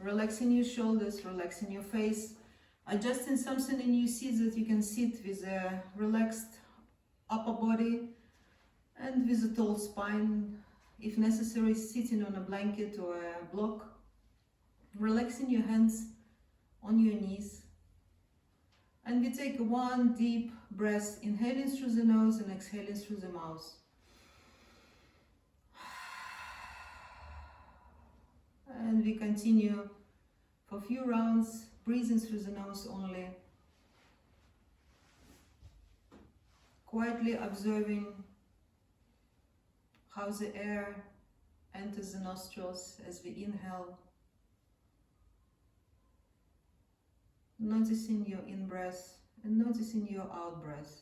Relaxing your shoulders, relaxing your face, adjusting something in your seat that you can sit with a relaxed upper body and with a tall spine, if necessary, sitting on a blanket or a block. Relaxing your hands on your knees. And we take one deep breath, inhaling through the nose and exhaling through the mouth. And we continue for a few rounds, breathing through the nose only. Quietly observing how the air enters the nostrils as we inhale. Noticing your in-breath and noticing your out-breath.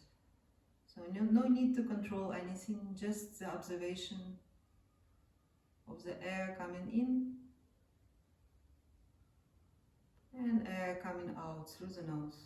So no need to control anything, just the observation of the air coming in and air coming out through the nose.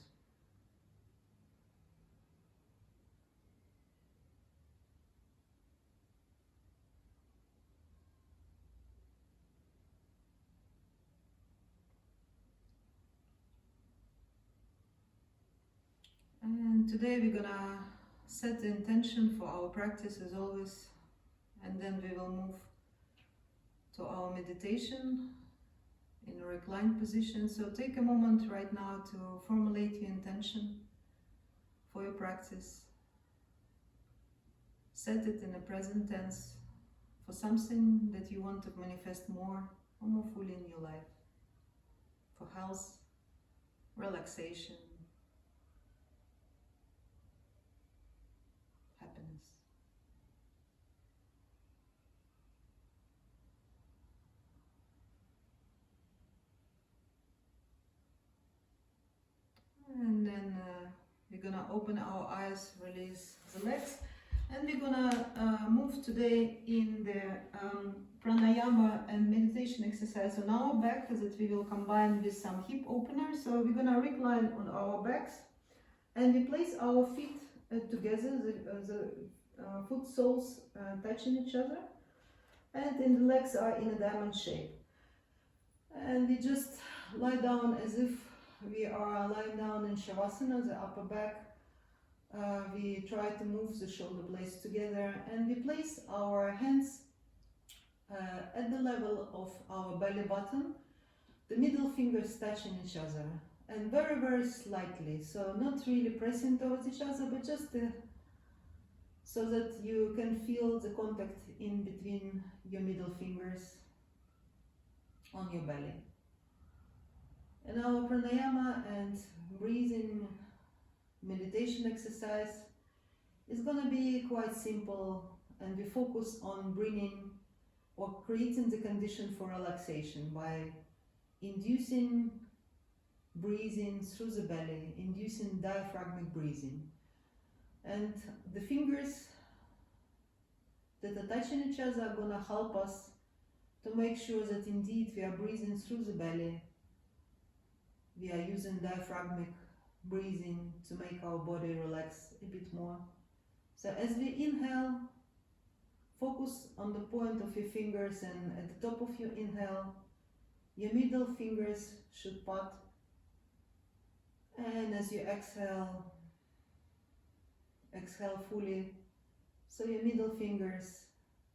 And today we're gonna set the intention for our practice as always, and then we will move to our meditation in a reclined position. So take a moment right now to formulate your intention for your practice. Set it in the present tense for something that you want to manifest more or more fully in your life. For health, relaxation, happiness. And then we're gonna open our eyes, release the legs, and we're gonna move today in the pranayama and meditation exercise on our back that we will combine with some hip openers. So we're gonna recline on our backs and we place our feet together, the foot soles touching each other, and then the legs are in a diamond shape. And we just lie down as if we are lying down in Shavasana, the upper back. We try to move the shoulder blades together and we place our hands at the level of our belly button, the middle fingers touching each other, and very, very slightly, so not really pressing towards each other, but just so that you can feel the contact in between your middle fingers on your belly. And our pranayama and breathing meditation exercise is going to be quite simple, and we focus on bringing or creating the condition for relaxation by inducing breathing through the belly, inducing diaphragmatic breathing. And the fingers that are touching each other are going to help us to make sure that indeed we are breathing through the belly. We are using diaphragmatic breathing to make our body relax a bit more. So as we inhale, focus on the point of your fingers, and at the top of your inhale, your middle fingers should part. And as you exhale, exhale fully, so your middle fingers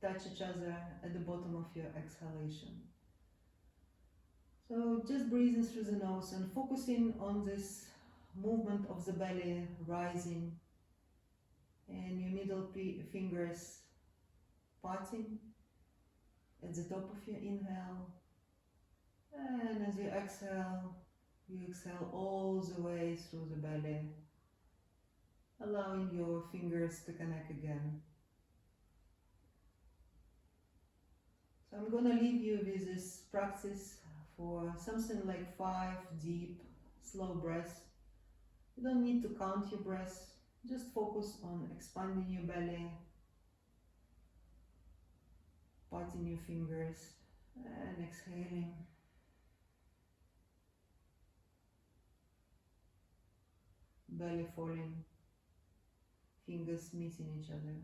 touch each other at the bottom of your exhalation. So just breathing through the nose and focusing on this movement of the belly rising and your middle fingers parting at the top of your inhale. And as you exhale all the way through the belly, allowing your fingers to connect again. So I'm going to leave you with this practice for something like 5 deep, slow breaths. You don't need to count your breaths, just focus on expanding your belly, parting your fingers, and exhaling. Belly falling, fingers meeting each other.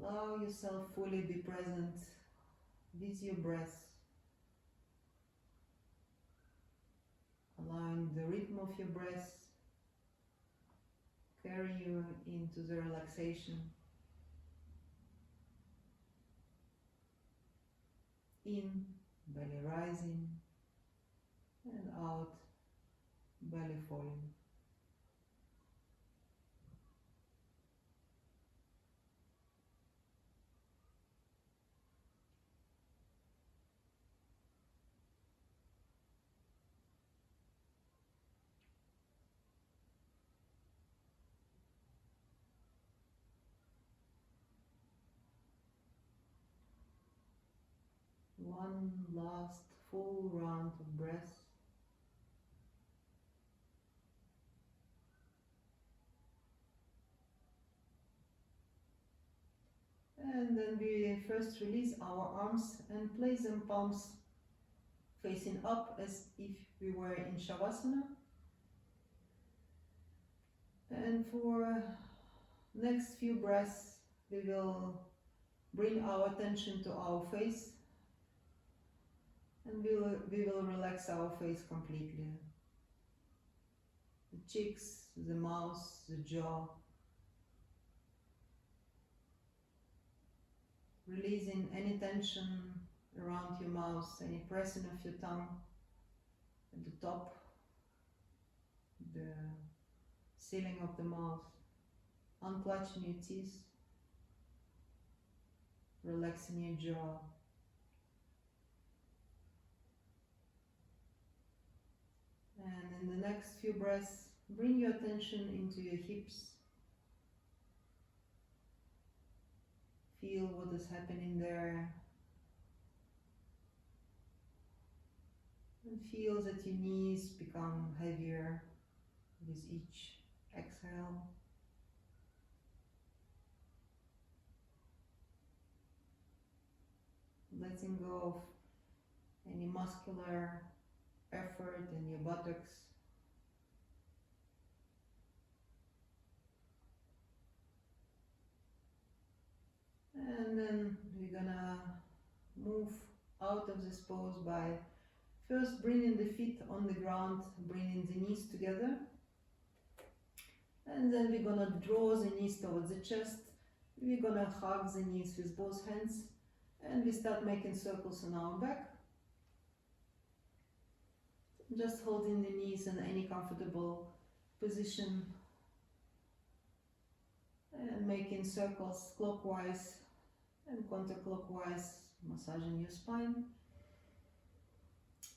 Allow yourself fully be present with your breath, allowing the rhythm of your breath carry you into the relaxation. In, belly rising, and out, belly falling. One last full round of breath. And then we first release our arms and place them palms facing up as if we were in Shavasana. And for next few breaths, we will bring our attention to our face, and we will relax our face completely. The cheeks, the mouth, the jaw. Releasing any tension around your mouth, any pressing of your tongue at the top, the ceiling of the mouth, unclenching your teeth, relaxing your jaw. And in the next few breaths, bring your attention into your hips. Feel what is happening there. And feel that your knees become heavier with each exhale. Letting go of any muscular effort in your buttocks. And then we're gonna move out of this pose by first bringing the feet on the ground, bringing the knees together. And then we're gonna draw the knees towards the chest. We're gonna hug the knees with both hands, and we start making circles on our back. Just holding the knees in any comfortable position and making circles clockwise and counterclockwise, massaging your spine.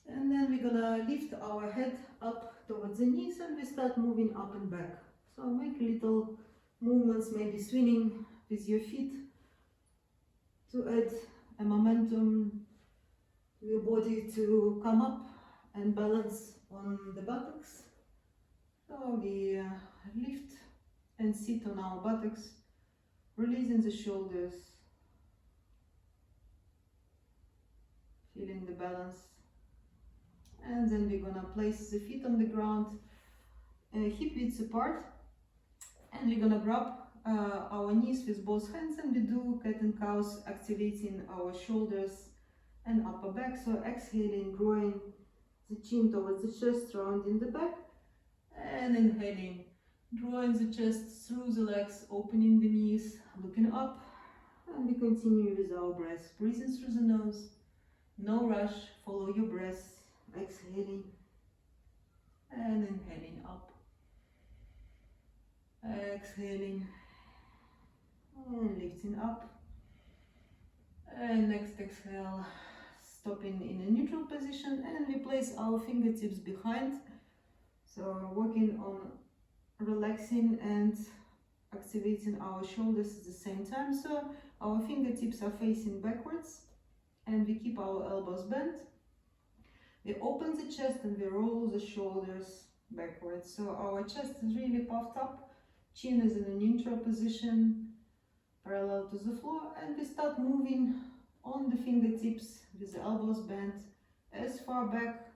And then we're gonna lift our head up towards the knees, and we start moving up and back. So make little movements, maybe swinging with your feet to add a momentum to your body to come up and balance on the buttocks. So we lift and sit on our buttocks, releasing the shoulders, feeling the balance. And then we're gonna place the feet on the ground, hip width apart, and we're gonna grab our knees with both hands, and we do cat and cows, activating our shoulders and upper back. So exhaling, drawing the chin towards the chest, rounding the back, and inhaling, drawing the chest through the legs, opening the knees, looking up, and we continue with our breath, breathing through the nose, no rush, follow your breath, exhaling and inhaling up, exhaling and lifting up, and next exhale, stopping in a neutral position, and we place our fingertips behind, so working on relaxing and activating our shoulders at the same time. So our fingertips are facing backwards, and we keep our elbows bent. We open the chest and we roll the shoulders backwards. So our chest is really puffed up, chin is in a neutral position, parallel to the floor, and we start moving on the fingertips with the elbows bent as far back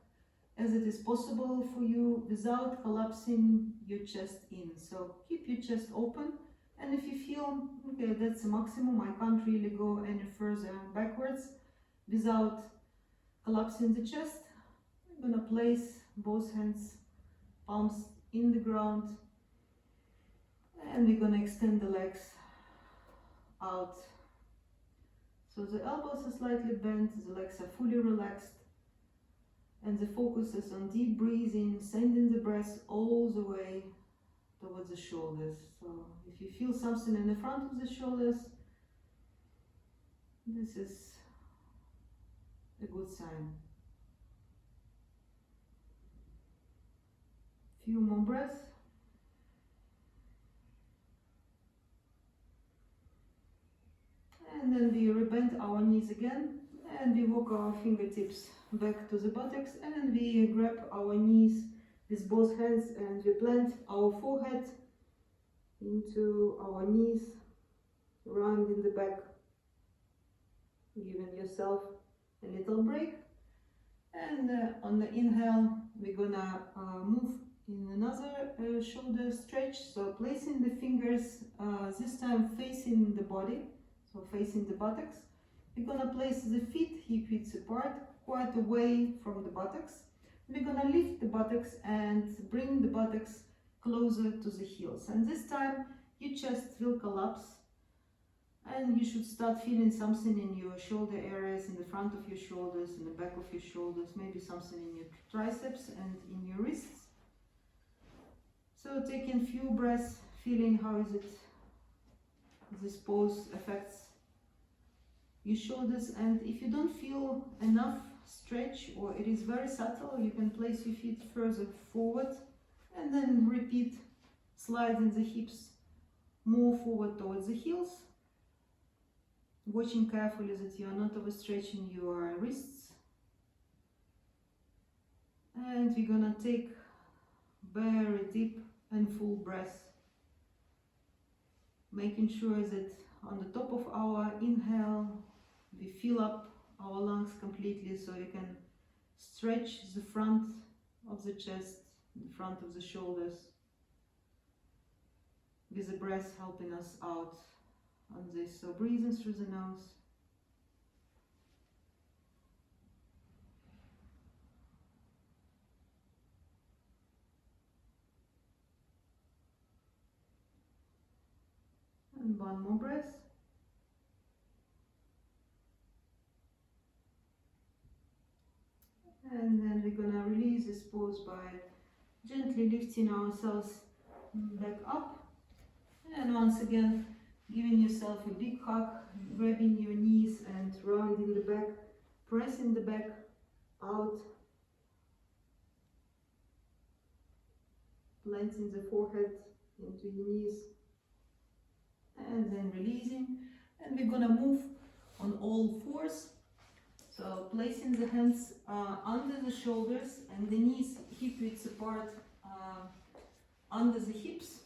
as it is possible for you without collapsing your chest in. So keep your chest open, And if you feel, okay, that's the maximum, I can't really go any further backwards without collapsing the chest, I'm gonna place both hands, palms in the ground, and we're gonna extend the legs out. So the elbows are slightly bent, the legs are fully relaxed, and the focus is on deep breathing, sending the breath all the way towards the shoulders. So if you feel something in the front of the shoulders, this is a good sign. Few more breaths. And then we rebend our knees again, and we walk our fingertips back to the buttocks, and we grab our knees with both hands, and we plant our forehead into our knees, round in the back, giving yourself a little break. And on the inhale, we're gonna move in another shoulder stretch, so placing the fingers this time facing the body, so facing the buttocks. We're gonna place the feet hip width apart, quite away from the buttocks. We're gonna lift the buttocks and bring the buttocks closer to the heels. And this time your chest will collapse, and you should start feeling something in your shoulder areas, in the front of your shoulders, in the back of your shoulders, maybe something in your triceps and in your wrists. So taking a few breaths, feeling how is it this pose affects your shoulders. And if you don't feel enough stretch, or it is very subtle, you can place your feet further forward and then repeat sliding the hips more forward towards the heels, watching carefully that you are not overstretching your wrists. And we're gonna take very deep and full breath, making sure that on the top of our inhale we fill up our lungs completely, so you can stretch the front of the chest, the front of the shoulders, with the breath helping us out on this. So breathing through the nose. And one more breath. And then we're gonna release this pose by gently lifting ourselves back up. And once again, giving yourself a big hug, grabbing your knees and rounding the back, pressing the back out, planting the forehead into your knees, and then releasing. And we're gonna move on all fours. So placing the hands under the shoulders and the knees hip width apart under the hips.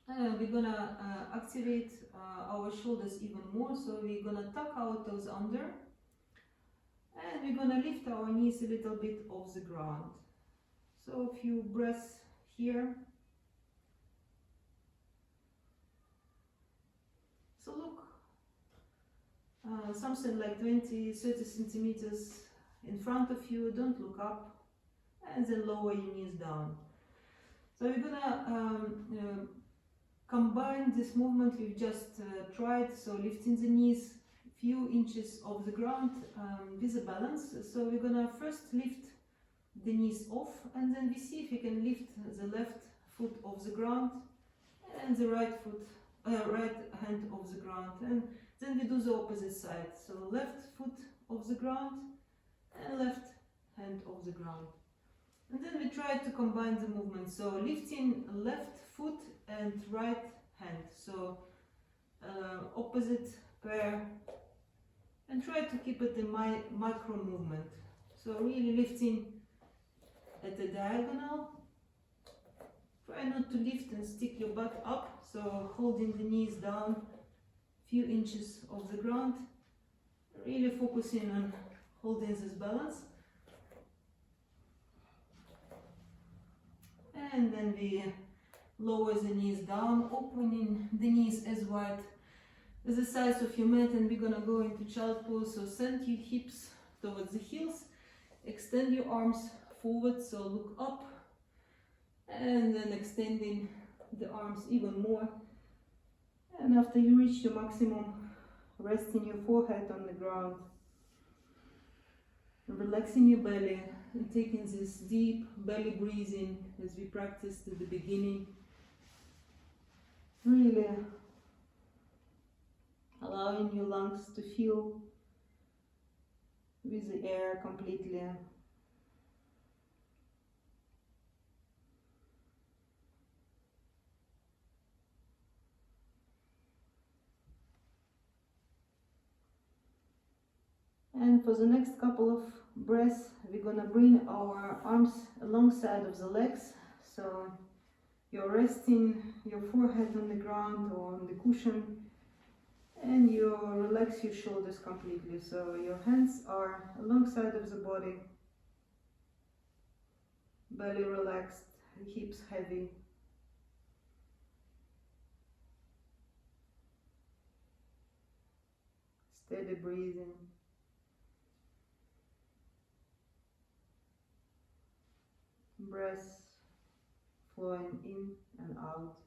We're gonna activate our shoulders even more, so we're gonna tuck our toes under, and we're gonna lift our knees a little bit off the ground. So a few breaths here. So look, something like 20-30 centimeters in front of you, don't look up, and then lower your knees down. So we're gonna combine this movement we've just tried, so lifting the knees a few inches off the ground with a balance. So we're gonna first lift the knees off, and then we see if we can lift the left foot off the ground and the right hand off the ground, and then we do the opposite side. So left foot off the ground and left hand off the ground. And then we try to combine the movement, so lifting left foot and right hand, so opposite pair, and try to keep it a micro movement. So really lifting at a diagonal. Try not to lift and stick your butt up, so holding the knees down a few inches off the ground, really focusing on holding this balance. And then we lower the knees down, opening the knees as wide as the size of your mat, and we're gonna go into child pose. So send your hips towards the heels, extend your arms forward, so look up, and then extending the arms even more. And after you reach your maximum, resting your forehead on the ground, relaxing your belly, and taking this deep belly breathing as we practiced at the beginning. Really allowing your lungs to fill with the air completely. And for the next couple of breaths, we're gonna bring our arms alongside of the legs. So you're resting your forehead on the ground or on the cushion, and you relax your shoulders completely. So your hands are alongside of the body, belly relaxed, hips heavy. Steady breathing. Breath flowing in and out.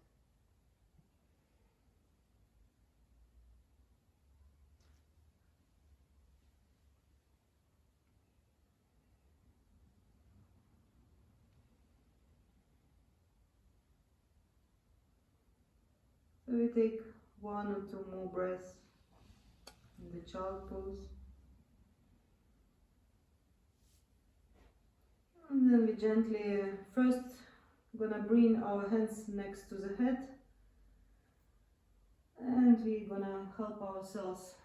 So we take 1 or 2 more breaths in the child pose. And then we gently, first gonna bring our hands next to the head, and we're gonna help ourselves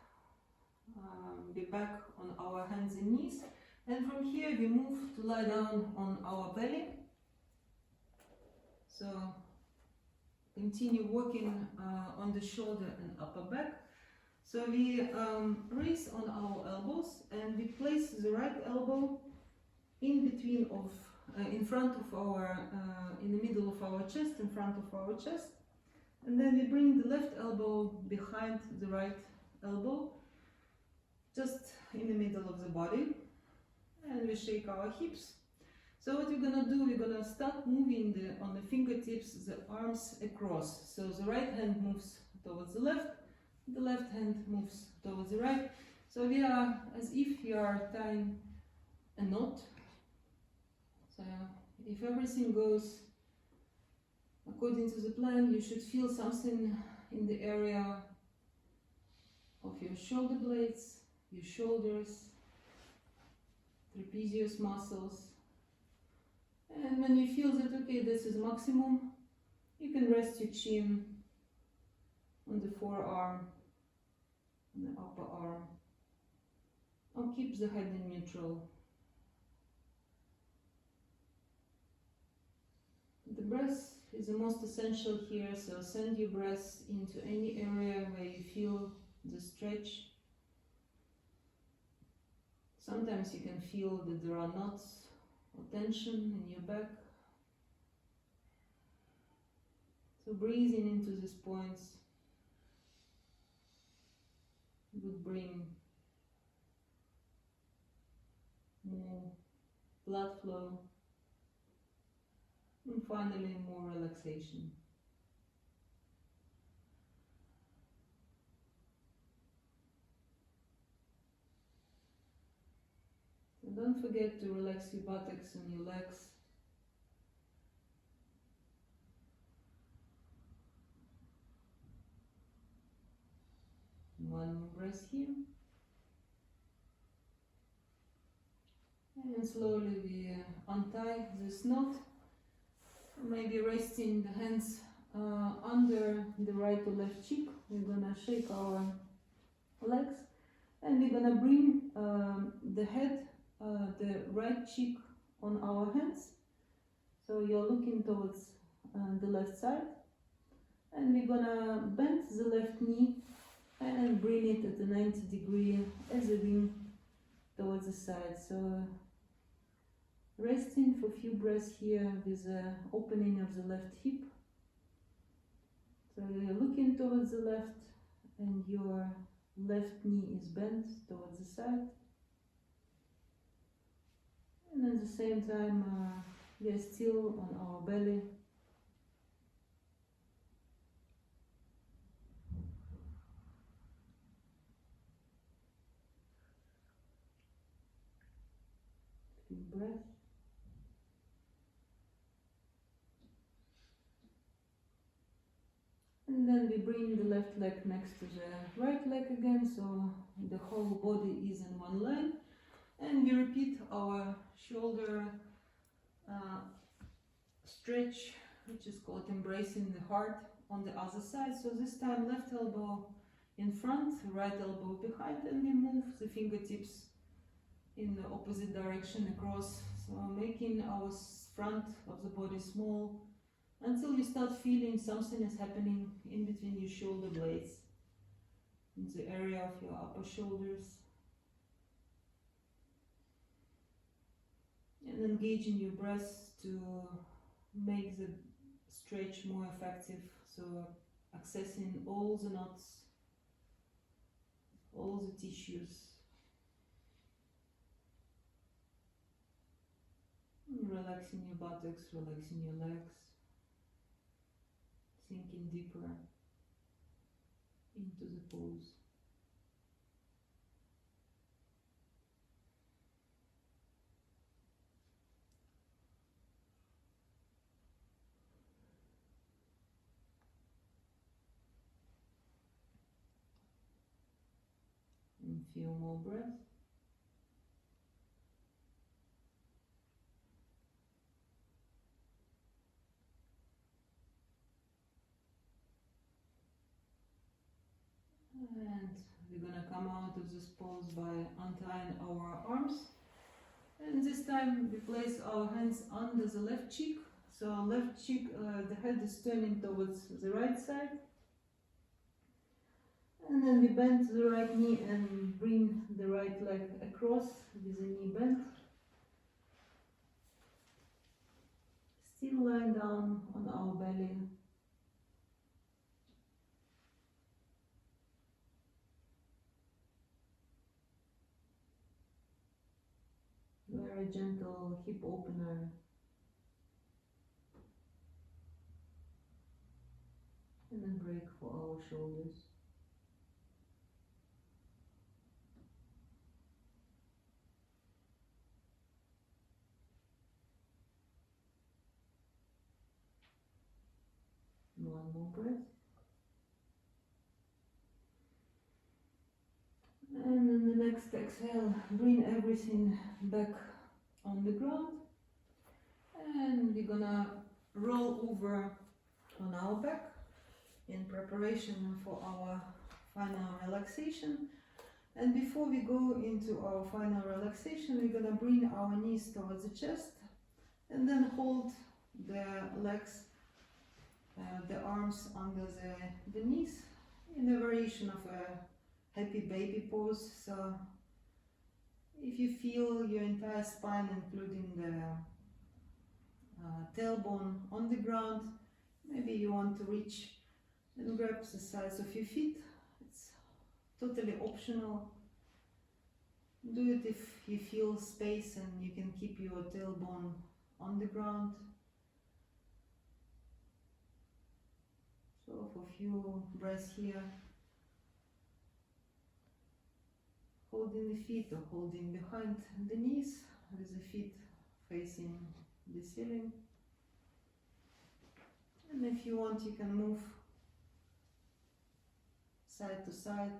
be back on our hands and knees. And from here we move to lie down on our belly. So continue working on the shoulder and upper back. So we raise on our elbows, and we place the right elbow in between of, in front of our, in the middle of our chest, in front of our chest. And then we bring the left elbow behind the right elbow, just in the middle of the body. And we shake our hips. So what we're gonna do, we're gonna start moving on the fingertips, the arms across. So the right hand moves towards the left hand moves towards the right. So we are as if you are tying a knot. So if everything goes according to the plan, you should feel something in the area of your shoulder blades, your shoulders, trapezius muscles. And when you feel that, okay, this is maximum, you can rest your chin on the forearm, on the upper arm, or keep the head in neutral. The breath is the most essential here, so send your breath into any area where you feel the stretch. Sometimes you can feel that there are knots or tension in your back. So breathing into these points would bring more blood flow, and finally more relaxation. And don't forget to relax your buttocks and your legs. One more breath here. And slowly we untie this knot. Maybe resting the hands under the right or left cheek. We're gonna shake our legs, and we're gonna bring the head, the right cheek on our hands. So you're looking towards the left side, and we're gonna bend the left knee and bring it at a 90-degree as a wing towards the side. So resting for a few breaths here with the opening of the left hip So you're looking towards the left and your left knee is bent towards the side. And at the same time, we are still on our belly. Deep breath. And then we bring the left leg next to the right leg again, so the whole body is in one line. And we repeat our shoulder stretch, which is called embracing the heart, on the other side. So this time left elbow in front, right elbow behind, and we move the fingertips in the opposite direction across, so making our front of the body small until you start feeling something is happening in between your shoulder blades, in the area of your upper shoulders. And engaging your breath to make the stretch more effective, so accessing all the knots, all the tissues. Relaxing your buttocks, relaxing your legs, sinking deeper into the pose. And a few more breaths. And we're gonna come out of this pose by untying our arms. And this time we place our hands under the left cheek. So left cheek, the head is turning towards the right side. And then we bend the right knee and bring the right leg across with the knee bent. Still lying down on our belly. Very gentle hip opener. And then break for our shoulders. One more breath. And in the next exhale, bring everything back on the ground. And we're gonna roll over on our back in preparation for our final relaxation. And before we go into our final relaxation, we're gonna bring our knees towards the chest and then hold the legs, the arms under the knees in a variation of a happy baby pose. So if you feel your entire spine, including the tailbone on the ground, maybe you want to reach and grab the sides of your feet. It's totally optional. Do it if you feel space and you can keep your tailbone on the ground. So for a few breaths here, holding the feet or holding behind the knees with the feet facing the ceiling. And if you want, you can move side to side.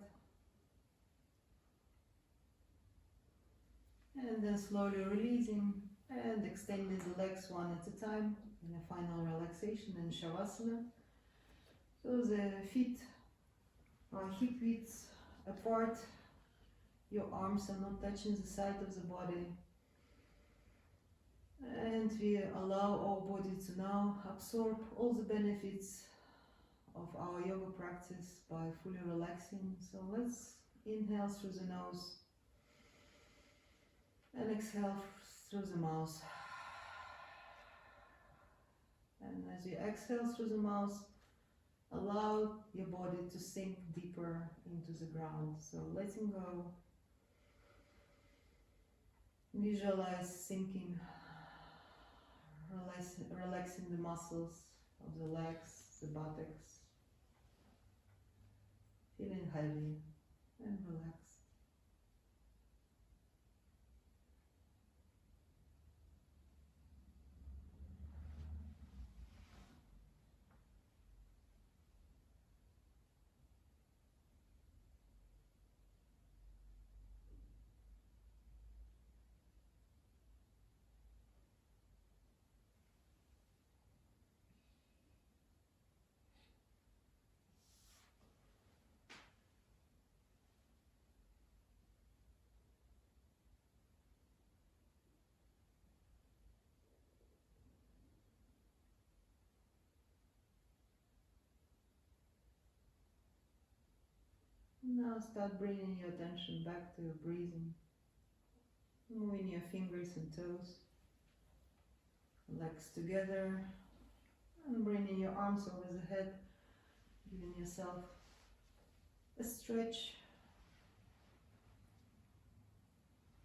And then slowly releasing and extending the legs one at a time in a final relaxation in Shavasana. So the feet are hip width apart, your arms are not touching the side of the body. And we allow our body to now absorb all the benefits of our yoga practice by fully relaxing. So let's inhale through the nose and exhale through the mouth. And as you exhale through the mouth, allow your body to sink deeper into the ground. So letting go. Visualize sinking, relaxing the muscles of the legs, the buttocks, feeling heavy and relaxed. Now start bringing your attention back to your breathing, moving your fingers and toes, legs together, and bringing your arms over the head, giving yourself a stretch,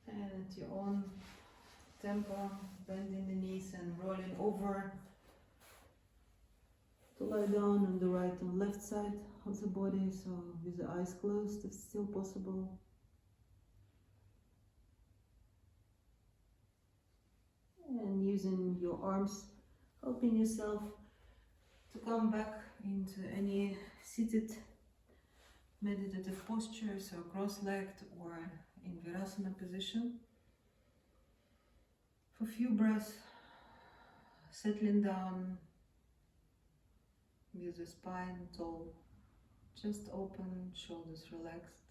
and at your own tempo, bending the knees and rolling over to lie down on the right and left side of the body, so with the eyes closed, it's still possible. And using your arms, helping yourself to come back into any seated meditative posture, so cross-legged or in Virasana position. For a few breaths, settling down with the spine tall, chest open, shoulders relaxed.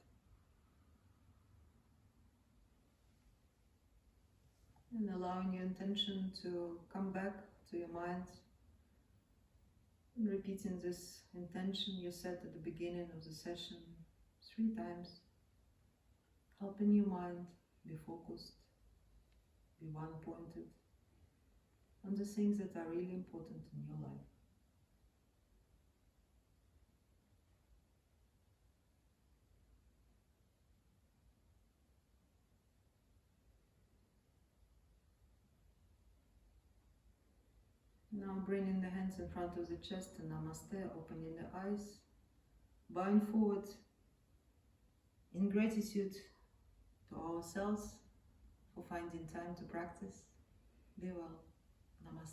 And allowing your intention to come back to your mind. And repeating this intention you set at the beginning of the session 3 times. Helping your mind be focused, be one-pointed on the things that are really important in your life. Now bringing the hands in front of the chest and Namaste, opening the eyes, bowing forward in gratitude to ourselves for finding time to practice. Be well. Namaste.